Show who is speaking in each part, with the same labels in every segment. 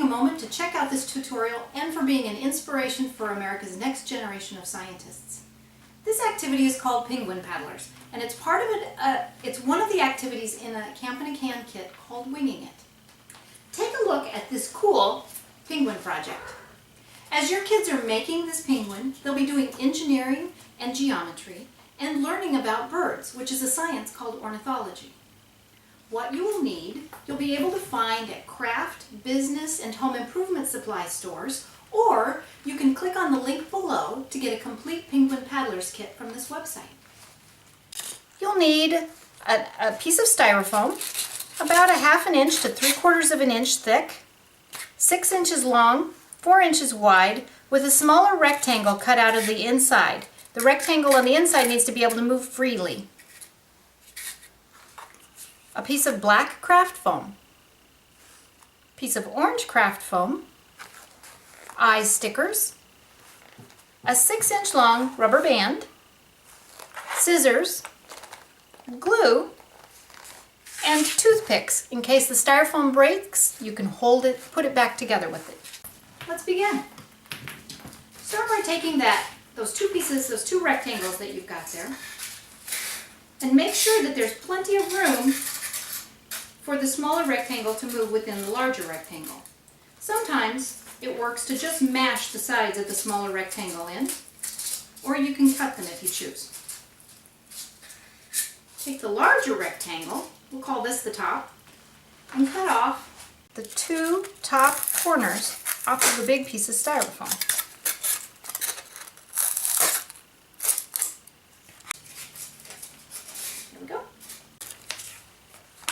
Speaker 1: a moment to check out this tutorial and for being an inspiration for America's next generation of scientists. This activity is called Penguin Paddlers, and it's one of the activities in a Camp in a Can kit called Winging It. Take a look at this cool penguin project. As your kids are making this penguin, they'll be doing engineering and geometry and learning about birds, which is a science called ornithology. What you will need, you'll be able to find at craft, business, and home improvement supply stores, or you can click on the link below to get a complete Penguin Paddlers kit from this website. You'll need a piece of styrofoam, about 1/2 inch to 3/4 inch thick, 6 inches long, 4 inches wide, with a smaller rectangle cut out of the inside. The rectangle on the inside needs to be able to move freely. A piece of black craft foam, piece of orange craft foam, eyes stickers, a 6-inch long rubber band, scissors, glue, and toothpicks. In case the styrofoam breaks, you can hold it, put it back together with it. Let's begin. Start by taking those two rectangles that you've got there, and make sure that there's plenty of room for the smaller rectangle to move within the larger rectangle. Sometimes it works to just mash the sides of the smaller rectangle in, or you can cut them if you choose. Take the larger rectangle, we'll call this the top, and cut off the 2 top corners off of the big piece of styrofoam. There we go.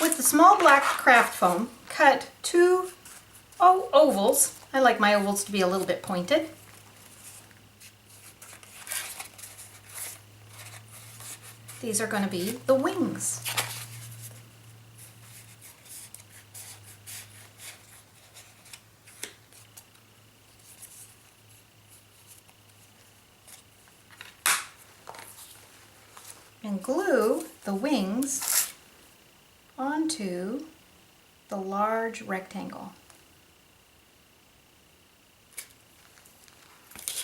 Speaker 1: With the small black craft foam, cut 2 ovals. I like my ovals to be a little bit pointed. These are going to be the wings. And glue the wings onto the large rectangle.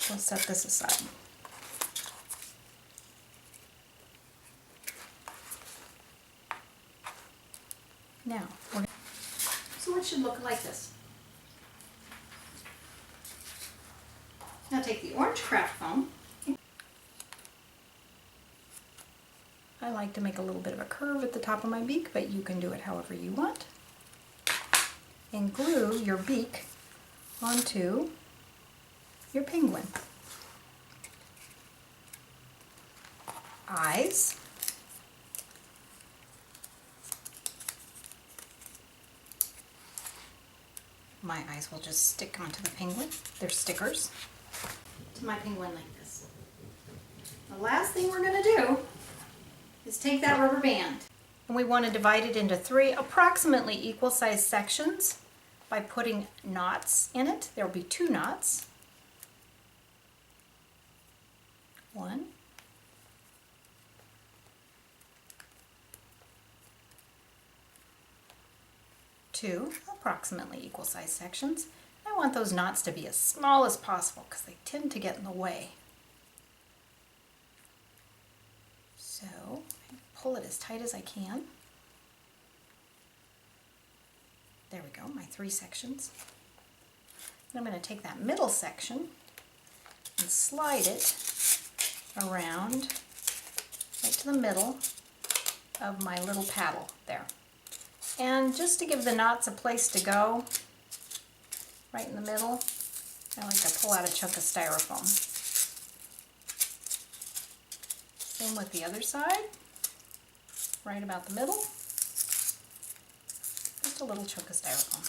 Speaker 1: We'll set this aside. Now, so it should look like this. Now take the orange craft foam. I like to make a little bit of a curve at the top of my beak, but you can do it however you want. And glue your beak onto your penguin. Eyes. My eyes will just stick onto the penguin. They're stickers to my penguin like this. The last thing we're going to do is take that rubber band, and we want to divide it into 3 approximately equal sized sections by putting knots in it. There will be 2 knots. 1, 2, approximately equal sized sections. I want those knots to be as small as possible because they tend to get in the way. So I pull it as tight as I can. There we go, my 3 sections. And I'm going to take that middle section and slide it around right to the middle of my little paddle there. And just to give the knots a place to go, right in the middle, I like to pull out a chunk of styrofoam. Same with the other side, right about the middle, just a little chunk of styrofoam.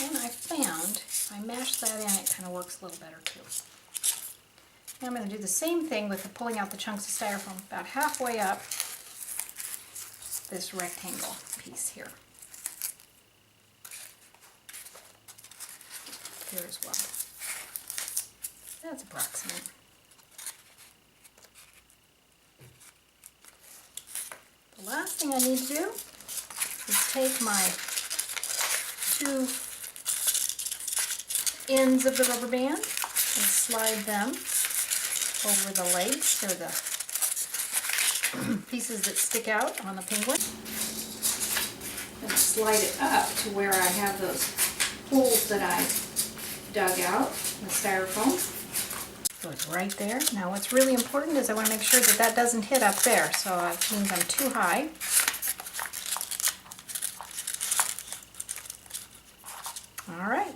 Speaker 1: And I found, if I mash that in, it kind of works a little better too. Now I'm going to do the same thing with pulling out the chunks of styrofoam about halfway up this rectangle piece here. Here as well. That's approximate. The last thing I need to do is take my two ends of the rubber band and slide them over the legs, or the pieces that stick out on the penguin. And slide it up to where I have those holes that I dug out in the styrofoam. So it's right there. Now what's really important is I want to make sure that that doesn't hit up there, so it means I'm too high. Alright,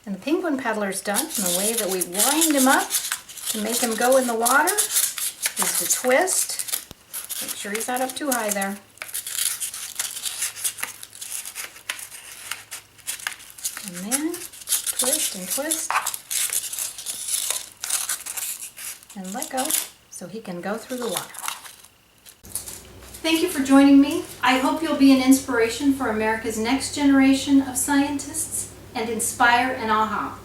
Speaker 1: and the penguin paddler's done, and the way that we wind him up to make him go in the water is to twist. Make sure he's not up too high there. And then twist and twist and let go so he can go through the water. Thank you for joining me. I hope you'll be an inspiration for America's next generation of scientists and inspire an aha.